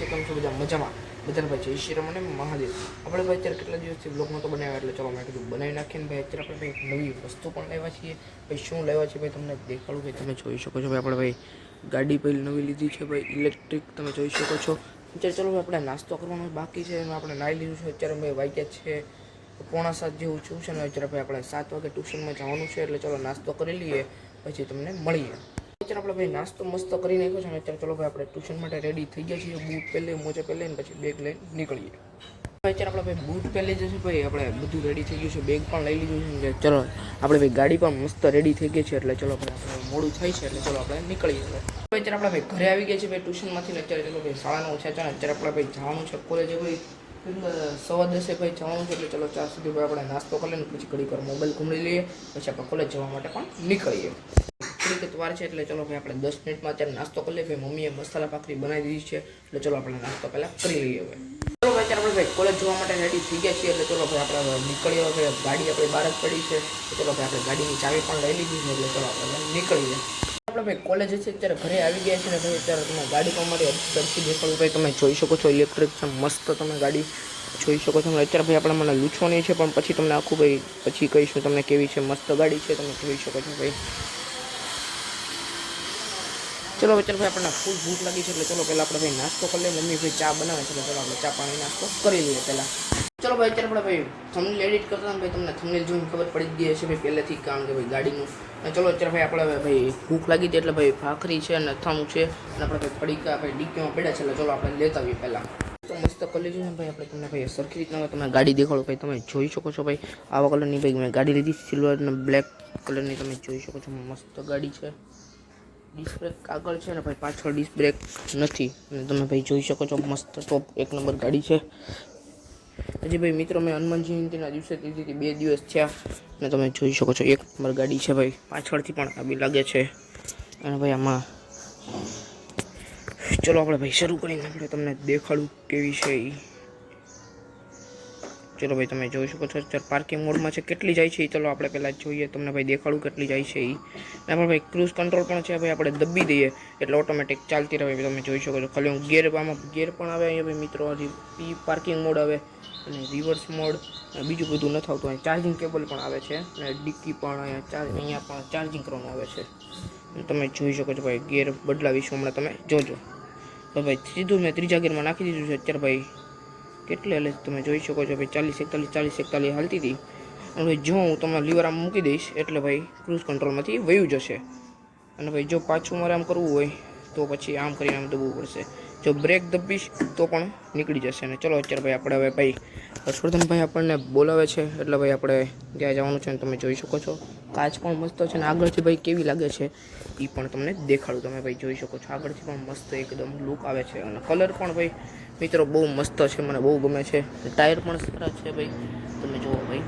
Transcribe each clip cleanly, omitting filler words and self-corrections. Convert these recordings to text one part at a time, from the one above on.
છે, કેમ છો બધા મજામાં? બધાને ભાઈ જય શ્રી રામ અને મહાદેવ. આપણે ભાઈ અત્યારે કેટલા દિવસથી બ્લોગ નહોતો બનાવ્યા, એટલે ચલો મેં કીધું બનાવી નાખીને ભાઈ અત્યારે આપણે ભાઈ એક નવી વસ્તુ પણ લાવ્યા છીએ. ભાઈ શું લાવ્યા છે ભાઈ તમને દેખાડું, ભાઈ તમે જોઈ શકો છો. ભાઈ આપણે ભાઈ ગાડી ભાઈ નવી લીધી છે ભાઈ ઇલેક્ટ્રિક, તમે જોઈ શકો છો. અત્યારે ચલો ભાઈ આપણે નાસ્તો કરવાનો બાકી છે, એમાં આપણે નાહી લીધું છે. અત્યારે ભાઈ વાગ્યા છે 6:45 જેવું છું છે ને અત્યારે ભાઈ આપણે 7 વાગે ટ્યુશનમાં જવાનું છે, એટલે ચલો નાસ્તો કરી લઈએ પછી તમને મળીએ. અત્યારે આપણે ભાઈ નાસ્તો મસ્ત કરી નાખ્યો છે ને અત્યારે ચલો ભાઈ આપણે ટ્યુશન માટે રેડી થઈ ગયા છીએ. બૂટ પહેલે, મોજા પહેલે ને પછી બેગ લઈને નીકળીએ. અત્યારે આપણે ભાઈ બૂટ પહેલી જશે, ભાઈ આપણે બધું રેડી થઈ ગયું છે, બેગ પણ લઈ લીધું છે. ચલો આપણે ભાઈ ગાડી પણ મસ્ત રેડી થઈ ગઈ છે, એટલે ચલો ભાઈ આપણે મોડું થાય છે, એટલે ચલો આપણે નીકળીએ. અત્યારે આપણે ભાઈ ઘરે આવી ગયા છે ભાઈ ટ્યુશનમાંથી ને અત્યારે ચલો ભાઈ 9:30 છે. અત્યારે આપણે ભાઈ જવાનું છે કોલેજે ભાઈ 10:15 ભાઈ જવાનું છે, એટલે ચલો 4 સુધી ભાઈ આપણે નાસ્તો કરી લઈએ, પછી ઘડીક વાર મોબાઈલ ઘૂમી લઈએ, પછી આપણે કોલેજ જવા માટે પણ નીકળીએ. થોડીક વાર છે, એટલે ચલો ભાઈ આપણે 10 મિનિટમાં અત્યારે નાસ્તો કરી લઈએ. ભાઈ મમ્મીએ મસાલા ભાખરી બનાવી દીધી છે, એટલે ચલો આપણે નાસ્તો પહેલાં કરી લઈએ. હવે ચલો ભાઈ અત્યારે આપણે ભાઈ કોલેજ જવા માટે રેડી થઈ ગયા છીએ, એટલે ચલો ભાઈ આપણે નીકળીએ. ભાઈ ગાડી આપણી બહાર જ પડી છે, તો ચલો ભાઈ આપણે ગાડીની ચાવી પણ લઈ લીધી છે, એટલે ચલો આપણે નીકળીએ. આપણે ભાઈ કોલેજ છે અત્યારે ઘરે આવી ગયા છે ને ભાઈ અત્યારે તમે ગાડી પણ મારી સરખી દેખાડું. ભાઈ તમે જોઈ શકો છો ઇલેક્ટ્રિક છે, મસ્ત તમે ગાડી જોઈ શકો છો. અત્યારે ભાઈ આપણે મને લૂછવાની છે, પણ પછી તમને આખું ભાઈ પછી કહીશું તમને કેવી છે. મસ્ત ગાડી છે, તમે જોઈ શકો છો ભાઈ. ચલો અત્યારે ભાઈ આપણને ફૂલ ભૂખ લાગી છે, એટલે ચલો પહેલાં આપણે ભાઈ નાસ્તો કરી લઈએ. મમ્મી ભાઈ ચા બનાવે છે, એટલે ચલો આપણે ચા પાણી નાસ્તો કરી લઈએ પહેલાં. ચલો ભાઈ અત્યારે આપણે ભાઈ થંબનેલ એડિટ કરતા ભાઈ તમને થંબનેલ જોઈને ખબર પડી ગઈ હશે ભાઈ પહેલેથી, કારણ કે ભાઈ ગાડીનું. અને ચલો અત્યારે ભાઈ આપણે ભાઈ ભૂખ લાગી હતી, એટલે ભાઈ ભાખરી છે અને અથાણું છે, અને આપણે ભાઈ પડીકા ભાઈ ડીકીમાં પડ્યા છે, એટલે ચલો આપણે લેતા આવીએ પહેલાં. તો મસ્ત કરી લીધું ને ભાઈ આપણે તમને ભાઈ સરખી રીતના તમે ગાડી દેખાડો. ભાઈ તમે જોઈ શકો છો ભાઈ આવા કલરની ભાઈ મેં ગાડી લીધી, સિલ્વર અને બ્લેક કલરની, તમે જોઈ શકો છો. મસ્ત ગાડી છે. ડિસ્ક બ્રેક આગળ છે ને ભાઈ પાછળ ડિસ્ક બ્રેક નથી, અને તમે ભાઈ જોઈ શકો છો મસ્ત ટોપ 1 નંબર ગાડી છે. હજી ભાઈ મિત્રો મેં હનુમાન જયંતિના દિવસે લીધી હતી, 2 દિવસ થયા, અને તમે જોઈ શકો છો 1 નંબર ગાડી છે ભાઈ. પાછળથી પણ આવી લાગે છે, અને ભાઈ આમાં ચલો આપણે ભાઈ શરૂ કરીને આપણે તમને દેખાડું કેવી છે એ. ચલો ભાઈ તમે જોઈ શકો છો અત્યારે પાર્કિંગ મોડમાં છે. કેટલી જાય છે એ ચલો આપણે પહેલાં જોઈએ, તમને ભાઈ દેખાડું કેટલી જાય છે એ. અને ભાઈ ક્રૂઝ કંટ્રોલ પણ છે ભાઈ, આપણે દબી દઈએ એટલે ઓટોમેટિક ચાલતી રહે. તમે જોઈ શકો છો. ખાલી હું ગેર, આમાં ગેર પણ આવે અહીંયા ભાઈ મિત્રો. હજી પાર્કિંગ મોડ આવે અને રિવર્સ મોડ, બીજું બધું નથી આવતું. અહીં ચાર્જિંગ કેબલ પણ આવે છે, અને ડિક્કી પણ અહીંયા પણ ચાર્જિંગ કરવાનું આવે છે. તમે જોઈ શકો છો ભાઈ ગેર બદલાવીશું હમણાં, તમે જોજો. તો ભાઈ સીધું મેં 3જા ગેરમાં નાખી દીધું છે. અત્યારે ભાઈ કેટલે એટલે તમે જોઈ શકો છો ભાઈ 40-41 હાલતી હતી. અને ભાઈ જો હું તમને લીવર આમ મૂકી દઈશ એટલે ભાઈ ક્રૂઝ કંટ્રોલમાંથી વયું જશે. અને ભાઈ જો પાછું મારે આમ કરવું હોય તો પછી આમ કરીને આમ દબવું પડશે. જો બ્રેક દબીશ તો પણ નીકળી જશે. અને ચલો અત્યારે ભાઈ આપણે હવે ભાઈ હર્ષવર્ધનભાઈ આપણને બોલાવે છે, એટલે ભાઈ આપણે ત્યાં જવાનું છે. તમે જોઈ શકો છો કાચ પણ મસ્ત છે, અને આગળથી ભાઈ કેવી લાગે છે એ પણ તમને દેખાડું. તમે ભાઈ જોઈ શકો છો આગળથી પણ મસ્ત એકદમ લુક આવે છે, અને કલર પણ ભાઈ મિત્રો બહુ મસ્ત છે, મને બહુ ગમે છે. ટાયર પણ સારા છે ભાઈ, તમે જુઓ ભાઈ.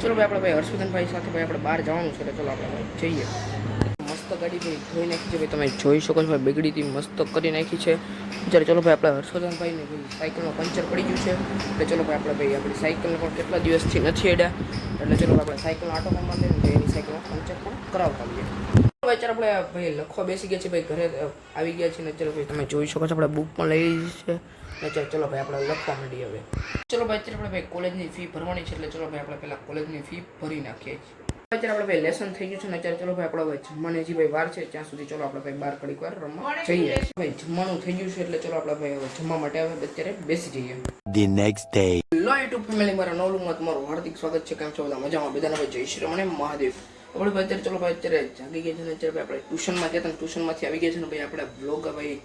ચલો ભાઈ આપણે ભાઈ હર્ષવર્ધનભાઈ સાથે ભાઈ આપણે બહાર જવાનું છે, એટલે ચલો આપણે જઈએ. મસ્ત ગાડી ભાઈ ધોઈ નાખી છે ભાઈ, તમે જોઈ શકો છો ભાઈ બગડીથી મસ્ત કરી નાખી છે. જ્યારે ચલો ભાઈ આપણે હર્ષવર્ધનભાઈને ભાઈ સાયકલમાં પંચર પડી ગયું છે, એટલે ચલો ભાઈ આપણે ભાઈ આપણી સાયકલને પણ કેટલા દિવસથી નથી અડ્યા, એટલે ચલો આપણે સાયકલનો આટો પણ મારી લઈએ, એની સાયકલમાં પંચર પણ કરાવતા આવીએ. અત્યારે આપણે ભાઈ લખવા બેસી ગયા છે ભાઈ, ઘરે આવી ગયા છે ને અત્યારે ભાઈ તમે જોઈ શકો છો આપણે બુક પણ લઈ લીધી છે. અત્યારે ચલો ભાઈ આપણે લખવા માંડીએ હવે. ચલો ભાઈ અત્યારે આપણે ભાઈ કોલેજની ફી ભરવાની છે, એટલે ચલો ભાઈ આપણે પહેલાં કોલેજની ફી ભરી નાખીએ છીએ. અત્યારે આપણે ભાઈ લેસન થઈ ગયું છે ને અત્યારે ચલો ભાઈ આપણે ભાઈ જમવાની હજી ભાઈ વાર છે, ત્યાં સુધી ચલો આપણે ભાઈ બહાર ઘડીક વાર રમવા જઈએ. ભાઈ જમવાનું થઈ ગયું છે, એટલે ચલો આપણે ભાઈ હવે જમવા માટે હવે અત્યારે બેસી જઈએ. The next day. Hello YouTube family, મારા નવ લુકમાં તમારું હાર્દિક સ્વાગત છે. કેમ છો બધા મજામાં? બધાને ભાઈ જય શ્રી રામ અને મહાદેવ. આપણે ભાઈ અત્યારે ચલો ભાઈ અત્યારે જાગી ગયા છે ને અત્યારે આપણે ટ્યુશનમાં ગયા હતા, ટ્યુશનમાંથી આવી ગયા છે ને ભાઈ આપણે બ્લોગ ભાઈ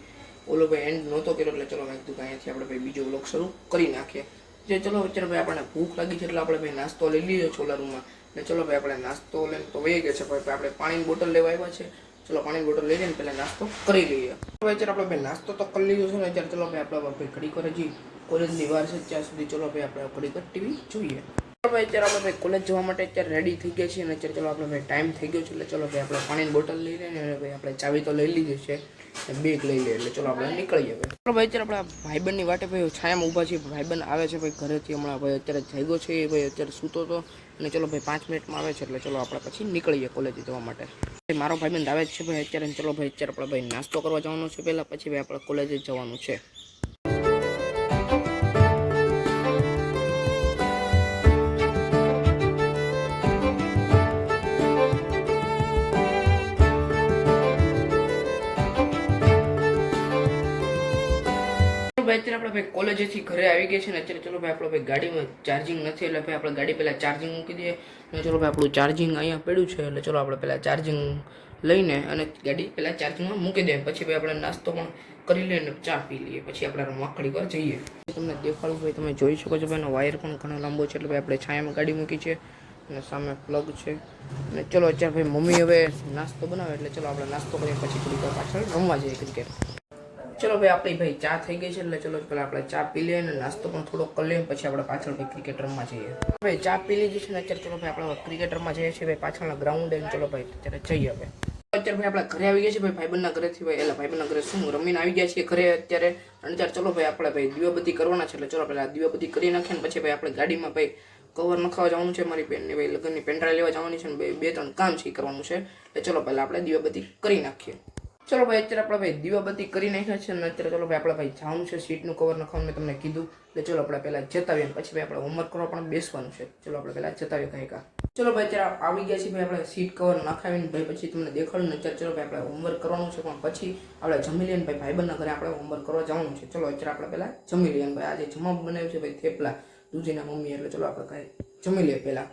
ઓલો ભાઈ એન્ડ નહોતો કર્યો, એટલે ચલો મેં કીધું અહીંયાથી આપણે ભાઈ બીજો બ્લોગ શરૂ કરી નાખીએ. જે ચલો અત્યારે ભાઈ આપણને ભૂખ લાગી છે, એટલે આપણે ભાઈ નાસ્તો લઈ લીધો છે ઓલા રૂમમાં. ને ચલો ભાઈ આપણે નાસ્તો લઈને તો વહી ગયા છે ભાઈ, આપણે પાણીની બોટલ લેવા આવ્યા છે. ચલો પાણીની બોટલ લઈ લઈને પહેલાં નાસ્તો કરી લઈએ. અત્યારે આપણે ભાઈ નાસ્તો તો કરી લીધો છે ને અત્યારે ચલો ભાઈ આપણે ભાઈ ઘડી કરે હજી કોલેજની વાર છે ત્યાં સુધી ચલો ભાઈ આપણે ઘડી ટીવી જોઈએ. ભાઈ અત્યારે આપણે ભાઈ કોલેજ જવા માટે અત્યારે રેડી થઈ ગયા છીએ અને અત્યારે ચલો આપણે ભાઈ ટાઈમ થઈ ગયો છે એટલે ચલો ભાઈ આપણે પાણીની બોટલ લઈ લઈએ અને ભાઈ આપણે ચાવી તો લઈ લીધી છે બેગ લઈ લઈએ એટલે ચલો આપણે નીકળીએ ભાઈ અત્યારે આપણા ભાઈબંધની વાટે ભાઈ છાયામાં ઊભા છીએ ભાઈબંધ આવે છે ભાઈ ઘરેથી હમણાં ભાઈ અત્યારે જાગ્યો છે એ ભાઈ અત્યારે સૂતો હતો અને ચલો ભાઈ 5 મિનિટમાં આવે છે એટલે ચલો આપણે પછી નીકળીએ કોલેજ જવા માટે મારો ભાઈબંધ આવે જ છે ભાઈ અત્યારે ચલો ભાઈ અત્યારે આપણે ભાઈ નાસ્તો કરવા જવાનો છે પહેલાં પછી ભાઈ આપણે કોલેજે જવાનું છે અત્યારે આપણે ભાઈ કોલેજેથી ઘરે આવી ગયા છે ને અત્યારે ચલો ભાઈ આપણે ભાઈ ગાડીમાં ચાર્જિંગ નથી એટલે ભાઈ આપણે ગાડી પહેલાં ચાર્જિંગ મૂકી દઈએ અને ચલો ભાઈ આપણું ચાર્જિંગ અહીંયા પડ્યું છે એટલે ચલો આપણે પહેલાં ચાર્જિંગ લઈને અને ગાડી પહેલાં ચાર્જિંગમાં મૂકી દઈએ પછી ભાઈ આપણે નાસ્તો પણ કરી લઈએ અને ચા પી લઈએ પછી આપણે રમવાખડી પર જઈએ તમને દેખાડું ભાઈ તમે જોઈ શકો છો ભાઈ એનો વાયર પણ ઘણો લાંબો છે એટલે ભાઈ આપણે છાયામાં ગાડી મૂકી છે અને સામે પ્લગ છે અને ચલો અત્યારે ભાઈ મમ્મી હવે નાસ્તો બનાવે એટલે ચલો આપણે નાસ્તો કરીએ પછી થોડીક વાર પાછળ રમવા જઈએ ક્રિકેટ ચલો ભાઈ આપણી ભાઈ ચા થઈ ગઈ છે એટલે ચલો પહેલાં આપણે ચા પી લઈએ અને નાસ્તો પણ થોડોક કરી લઈએ પછી આપણે પાછળ ભાઈ ક્રિકેટ રમવા જઈએ ભાઈ ચા પી લીધી છે ને અત્યારે ચલો ભાઈ આપણે ક્રિકેટ રમવા જઈએ છીએ ભાઈ પાછળના ગ્રાઉન્ડ અને ચલો ભાઈ અત્યારે જઈએ હવે અત્યારે ભાઈ આપણે ઘરે આવી ગયા છીએ ભાઈ ભાઈબંધના ઘરેથી ભાઈ એટલે ભાઈબંધના ઘરે શું રમીને આવી ગયા છીએ ઘરે અત્યારે અને અત્યારે ચલો ભાઈ આપણે ભાઈ દીવાબત્તી કરવાના છે એટલે ચલો પહેલાં દીવાબત્તી કરી નાખીએ ને પછી ભાઈ આપણે ગાડીમાં ભાઈ કવર નખાવા જવાનું છે મારી બેનની ભાઈ લગ્નની પેન્ડ્રાઈવ લેવા જવાની છે ને 2-3 કામ છે કરવાનું છે એટલે ચલો પહેલાં આપણે દીવાબત્તી કરી નાખીએ ચલો ભાઈ અત્યારે આપણે ભાઈ દીવાબત્તી કરી નાખ્યા છે અને અત્યારે ચલો ભાઈ આપણે ભાઈ જવાનું છે સીટનું કવર નખાવાનું મેં તમને કીધું એટલે ચલો આપણે પહેલાં જતાવીએ પછી ભાઈ આપણે હોમવર્ક કરવા પણ બેસવાનું છે ચલો આપણે પહેલાં જતાવીએ કાંઈ ચલો ભાઈ અત્યારે આવી ગયા છીએ ભાઈ આપણે સીટ કવર નખાવીને ભાઈ પછી તમને દેખાડું ને અત્યારે ચલો ભાઈ આપણે હોમવર્ક કરવાનું છે પણ પછી આપણે જમી લઈએ ભાઈ ભાઈબંધના ઘરે આપણે હોમવર્ક કરવા જવાનું છે ચલો અત્યારે આપણે પહેલાં જમી લઈએ ભાઈ આજે જમવા બનાવ્યું છે ભાઈ થેપલા દૂધીના મમ્મી એટલે ચલો આપણે કાંઈ જમી લઈએ પહેલાં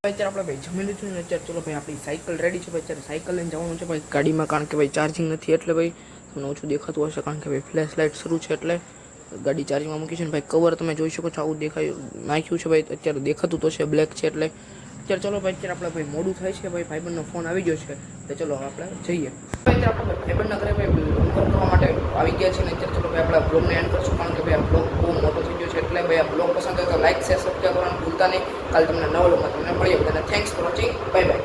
અત્યારે આપણે ભાઈ જમી લીધું ને અત્યારે ચલો ભાઈ આપણી સાયકલ રેડી છે ભાઈ અત્યારે સાયકલ લઈને જવાનું છે ભાઈ ગાડીમાં કારણ કે ભાઈ ચાર્જિંગ નથી એટલે ભાઈ તમને ઓછું દેખાતું હશે કારણ કે ભાઈ ફ્લેશ લાઇટ શરૂ છે એટલે ગાડી ચાર્જિંગમાં મૂકી છે ને ભાઈ કવર તમે જોઈ શકો છો આવું દેખાય નાખ્યું છે ભાઈ અત્યારે દેખાતું તો છે બ્લેક છે એટલે અત્યારે ચલો ભાઈ અત્યારે આપણે ભાઈ મોડું થાય છે ભાઈ ભાઈબંધનો ફોન આવી ગયો છે એટલે ચલો આપણે જઈએ અત્યારે આપણે ભાઈબંધના ઘરે ભાઈ કરવા માટે આવી ગયા છે ને અત્યારે ચલો ભાઈ આપણે બ્લોગને એન્ડ કરશું કારણ કે ભાઈ આ બ્લોગ બહુ મોટો થઈ ગયો છે એટલે ભાઈ આ બ્લોગ પસંદ આવે તો લાઈક શેર સબસ્ક્રાઈબ કરવાનું ભૂલતા નહીં કાલે તમને નવા બ્લોગમાં તમને મળીએ બધાને thanks for watching bye bye